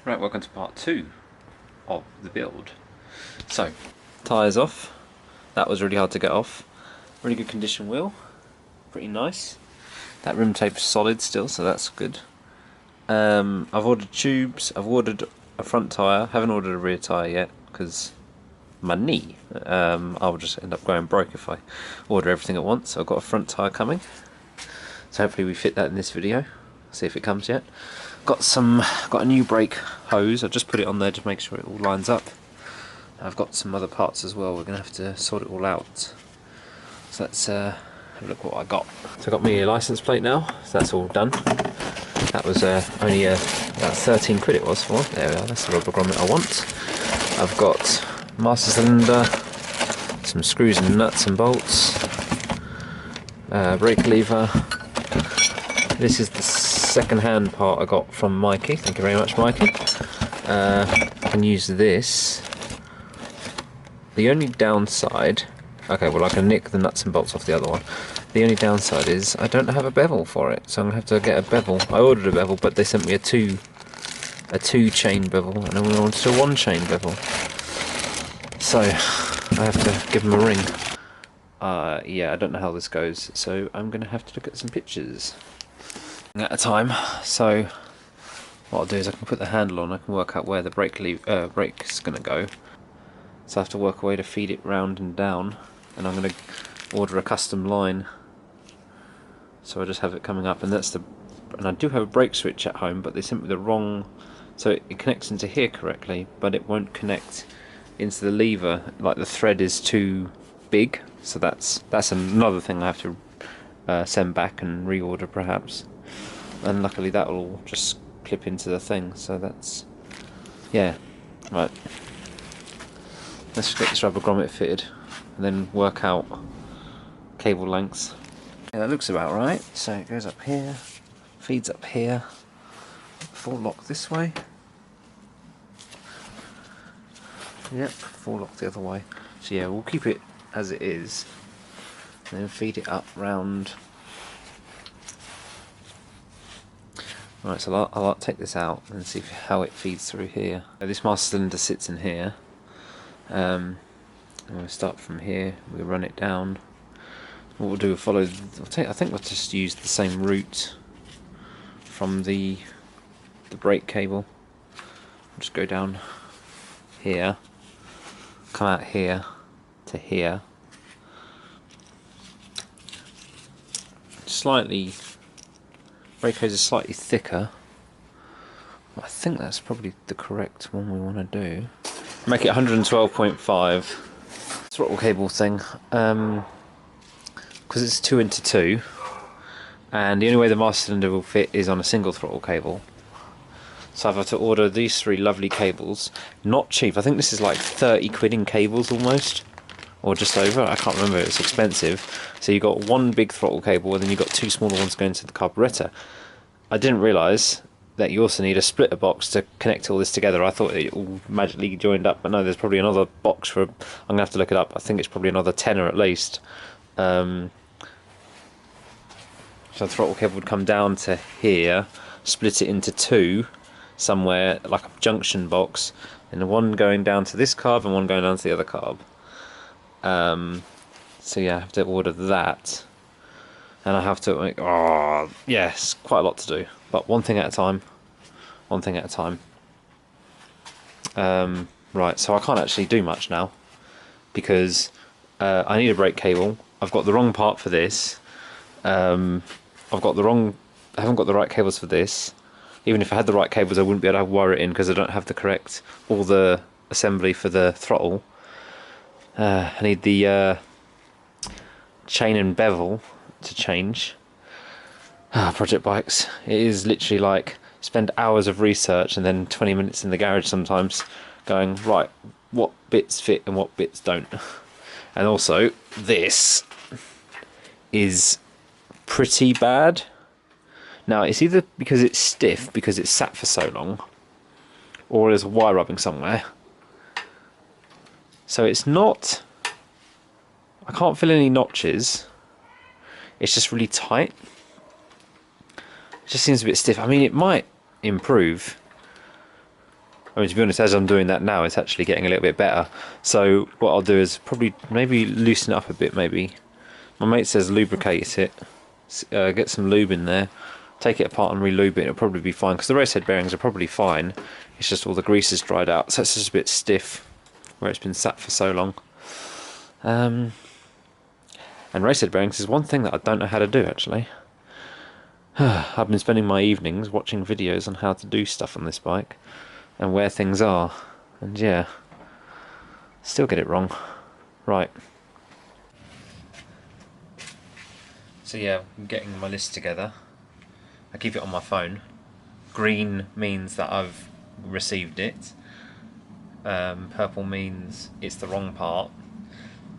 Right, welcome to part 2 of the build. So, tyres off. That was really hard to get off. Really good condition wheel. Pretty nice. That rim tape is solid still, so that's good. I've ordered tubes. I've ordered a front tyre. Haven't ordered a rear tyre yet because my knee. I'll just end up going broke if I order everything at once. So I've got a front tyre coming. So hopefully we fit that in this video. See if it comes yet. Got a new brake hose. I've just put it on there to make sure it all lines up. I've got some other parts as well. We're gonna have to sort it all out. So let's have a look what I got. So I got me a license plate now. So that's all done. That was only about 13 quid it was for. There we are. That's the rubber grommet I want. I've got master cylinder, some screws and nuts and bolts, brake lever. This is the second-hand part I got from Mikey. Thank you very much, Mikey. I can use this. The only downside... Okay, well I can nick the nuts and bolts off the other one. The only downside is I don't have a bevel for it, so I'm going to have to get a bevel. I ordered a bevel, but they sent me a two chain bevel, and I wanted a 1 chain bevel. So, I have to give them a ring. Yeah, I don't know how this goes, so I'm going to have to look at some pictures at a time. So what I'll do is I can put the handle on, I can work out where the brake is going to go. So I have to work a way to feed it round and down, and I'm going to order a custom line. So I just have it coming up, and I do have a brake switch at home, but they sent me the wrong, so it connects into here correctly, but it won't connect into the lever, like the thread is too big. So that's another thing I have to send back and reorder perhaps. And luckily that will all just clip into the thing, so that's, yeah, right. Let's just get this rubber grommet fitted and then work out cable lengths. Yeah, that looks about right. So it goes up here, feeds up here, full lock this way. Yep, full lock the other way. So yeah, we'll keep it as it is and then feed it up round. Right, so I'll take this out and see how it feeds through here. This master cylinder sits in here. And we'll start from here. We'll run it down. What we'll do, I think we'll just use the same route from the brake cable. We'll just go down here, come out here to here. Brake hose is slightly thicker. I think that's probably the correct one we want to do. Make it 112.5 throttle cable thing, because it's 2 into 2, and the only way the master cylinder will fit is on a single throttle cable. So I've had to order these 3 lovely cables, not cheap. I think this is like 30 quid in cables almost, or just over. I can't remember. It's expensive. So you got 1 big throttle cable, and then you got 2 smaller ones going to the carburetor. I didn't realise that you also need a splitter box to connect all this together. I thought it all magically joined up, but no, there's probably another box for... I'm going to have to look it up. I think it's probably another tenner at least. So the throttle cable would come down to here, split it into 2 somewhere, like a junction box, and one going down to this carb and one going down to the other carb. So yeah, I have to order that. And I have to make, yes, quite a lot to do. But one thing at a time. Right, so I can't actually do much now because I need a brake cable. I've got the wrong part for this. I haven't got the right cables for this. Even if I had the right cables, I wouldn't be able to wire it in because I don't have all the assembly for the throttle. I need the chain and bevel to change. Project bikes. It is literally like spend hours of research and then 20 minutes in the garage sometimes going, right, what bits fit and what bits don't. And also, this is pretty bad. Now, it's either because it's stiff, because it's sat for so long, or there's a wire rubbing somewhere. So it's not... I can't feel any notches. It's just really tight. It just seems a bit stiff. I mean, it might improve, I mean, to be honest, as I'm doing that now, it's actually getting a little bit better. So what I'll do is probably maybe loosen it up a bit. Maybe my mate says lubricate it, get some lube in there, take it apart and re-lube it. It'll probably be fine because the race head bearings are probably fine. It's just all the grease is dried out, so it's just a bit stiff where it's been sat for so long. And race head bearings is one thing that I don't know how to do actually. I've been spending my evenings watching videos on how to do stuff on this bike and where things are, and yeah, still get it wrong. Right. So yeah, I'm getting my list together. I keep it on my phone. Green means that I've received it. Purple means it's the wrong part.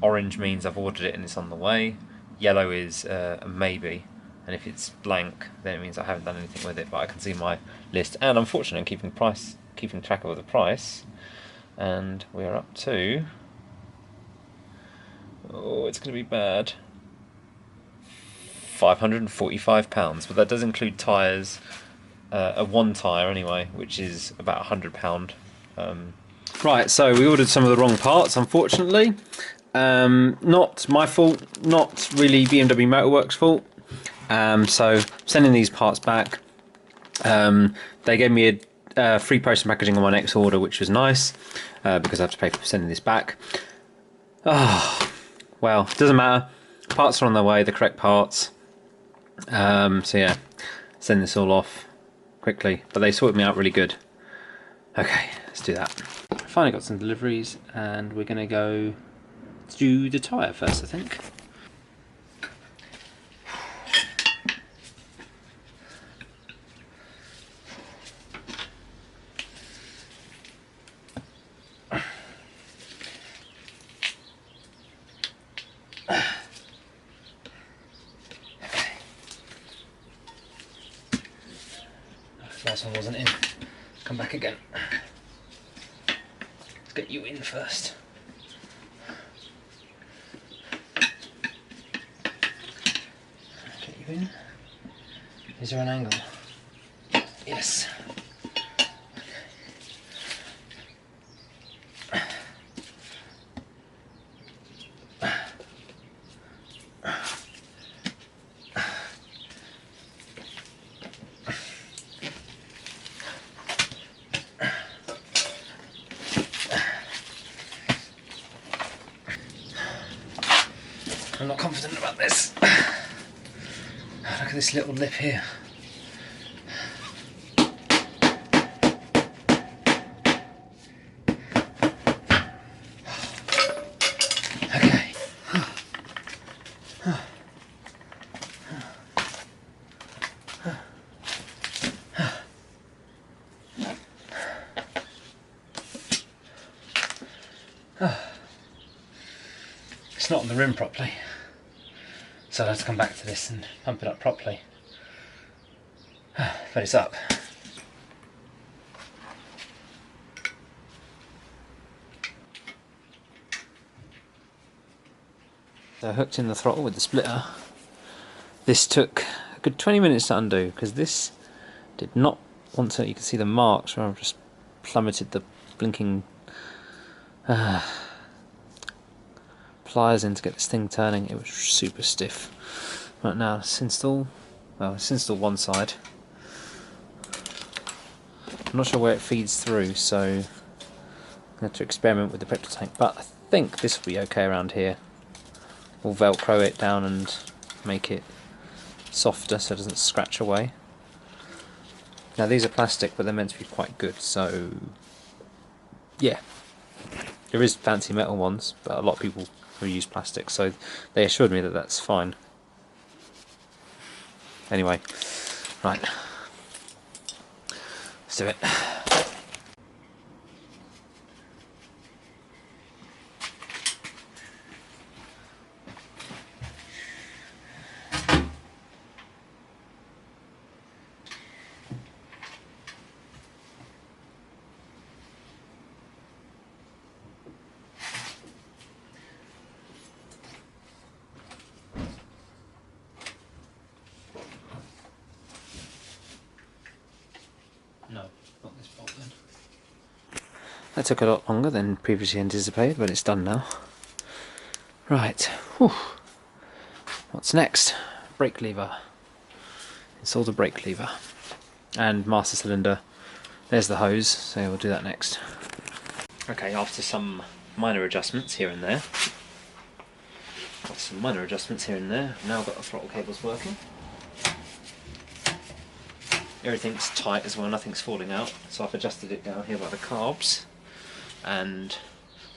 Orange means I've ordered it and it's on the way. Yellow is a maybe. And if it's blank, then it means I haven't done anything with it, but I can see my list. And I'm fortunate in keeping track of the price. And we're up to... oh, it's going to be bad. £545, but that does include tyres, one tyre anyway, which is about £100. Right, so we ordered some of the wrong parts, unfortunately. Not my fault, not really BMW Motorworks' fault. So sending these parts back. They gave me a free post and packaging on my next order, which was nice, because I have to pay for sending this back. Oh, well, doesn't matter. Parts are on their way, the correct parts. So yeah, send this all off quickly, but they sorted me out really good. Okay, let's do that. Finally got some deliveries, and we're gonna go do the tyre first, I think. Last one wasn't in. Come back again. Let's get you in first. Get you in. Is there an angle? Yes. I'm not confident about this. Look at this little lip here. Okay. It's not on the rim properly, so I'll have to come back to this and pump it up properly. But it's up. So I hooked in the throttle with the splitter. This took a good 20 minutes to undo because this did not want to. You can see the marks where I've just plummeted the blinking pliers in to get this thing turning. It was super stiff. Right now, let's install. Well, let's install one side. I'm not sure where it feeds through, so I'm going to have to experiment with the petrol tank. But I think this will be okay around here. We'll Velcro it down and make it softer so it doesn't scratch away. Now these are plastic, but they're meant to be quite good, so yeah. There is fancy metal ones, but a lot of people who use plastic, so they assured me that that's fine. Anyway, right, let's do it. No, not this bolt then. That took a lot longer than previously anticipated, but it's done now. Right, whew. What's next? Brake lever. Install the brake lever. And master cylinder. There's the hose, so we'll do that next. Okay, after some minor adjustments here and there. I've now got the throttle cables working. Everything's tight as well, nothing's falling out. So I've adjusted it down here by the carbs. And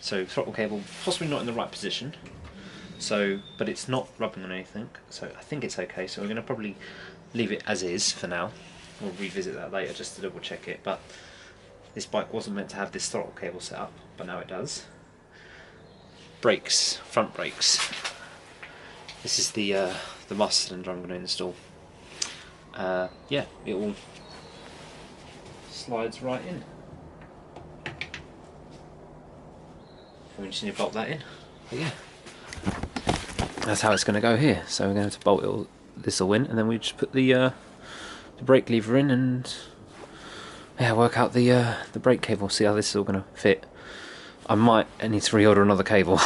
so throttle cable possibly not in the right position. So, but it's not rubbing on anything, so I think it's okay. So we're going to probably leave it as is for now. We'll revisit that later just to double check it. But this bike wasn't meant to have this throttle cable set up, but now it does. Brakes, front brakes. This is the master cylinder I'm going to install. Yeah, it all slides right in. We just need to bolt that in. But yeah, that's how it's going to go here. So we're going to bolt this all in, and then we just put the brake lever in, and yeah, work out the brake cable. See how this is all going to fit. I might need to reorder another cable,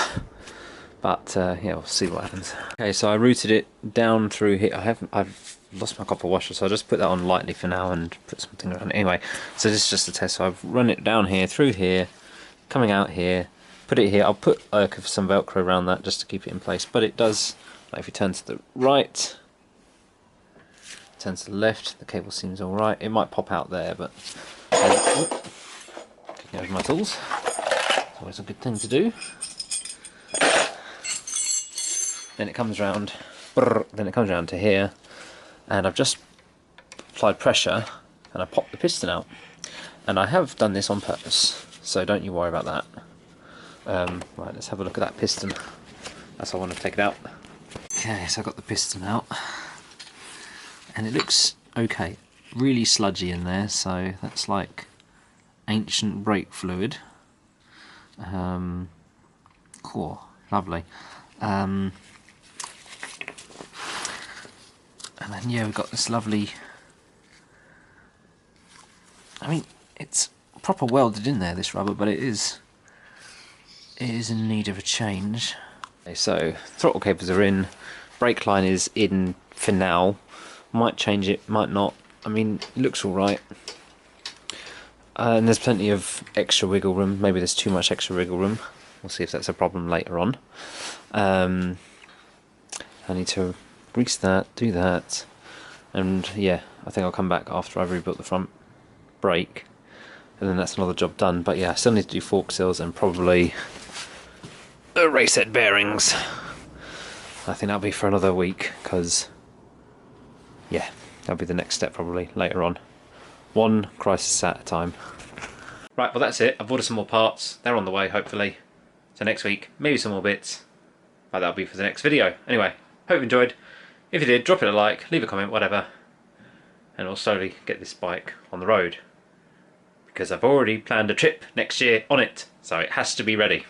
but yeah, we'll see what happens. Okay, so I routed it down through here. I've lost my copper washer, so I'll just put that on lightly for now and put something around it. Anyway, so this is just a test. So I've run it down here, through here, coming out here. Put it here. I'll put some Velcro around that just to keep it in place. But it does, like if you turn to the right, turn to the left, the cable seems all right. It might pop out there, but kicking over my tools. It's always a good thing to do. Then it comes round. Then it comes round to here, and I've just applied pressure, and I popped the piston out. And I have done this on purpose, so don't you worry about that. Right, let's have a look at that piston. That's why I want to take it out. Okay, so I got the piston out, and it looks okay. Really sludgy in there, so that's like ancient brake fluid. Cool, lovely. And then yeah, we've got this lovely. I mean, it's proper welded in there, this rubber, but it is in need of a change. Okay, so throttle cables are in, brake line is in for now. Might change it, might not. I mean, it looks alright. And there's plenty of extra wiggle room. Maybe there's too much extra wiggle room. We'll see if that's a problem later on. I need to grease that, do that. And yeah, I think I'll come back after I've rebuilt the front brake. And then that's another job done. But yeah, I still need to do fork seals and probably race set bearings. I think that'll be for another week, because yeah, that'll be the next step probably later on. One crisis at a time. Right, well that's it. I've ordered some more parts. They're on the way, hopefully. So next week, maybe some more bits. But that'll be for the next video. Anyway, hope you enjoyed. If you did, drop it a like, leave a comment, whatever. And we'll slowly get this bike on the road, because I've already planned a trip next year on it, so it has to be ready.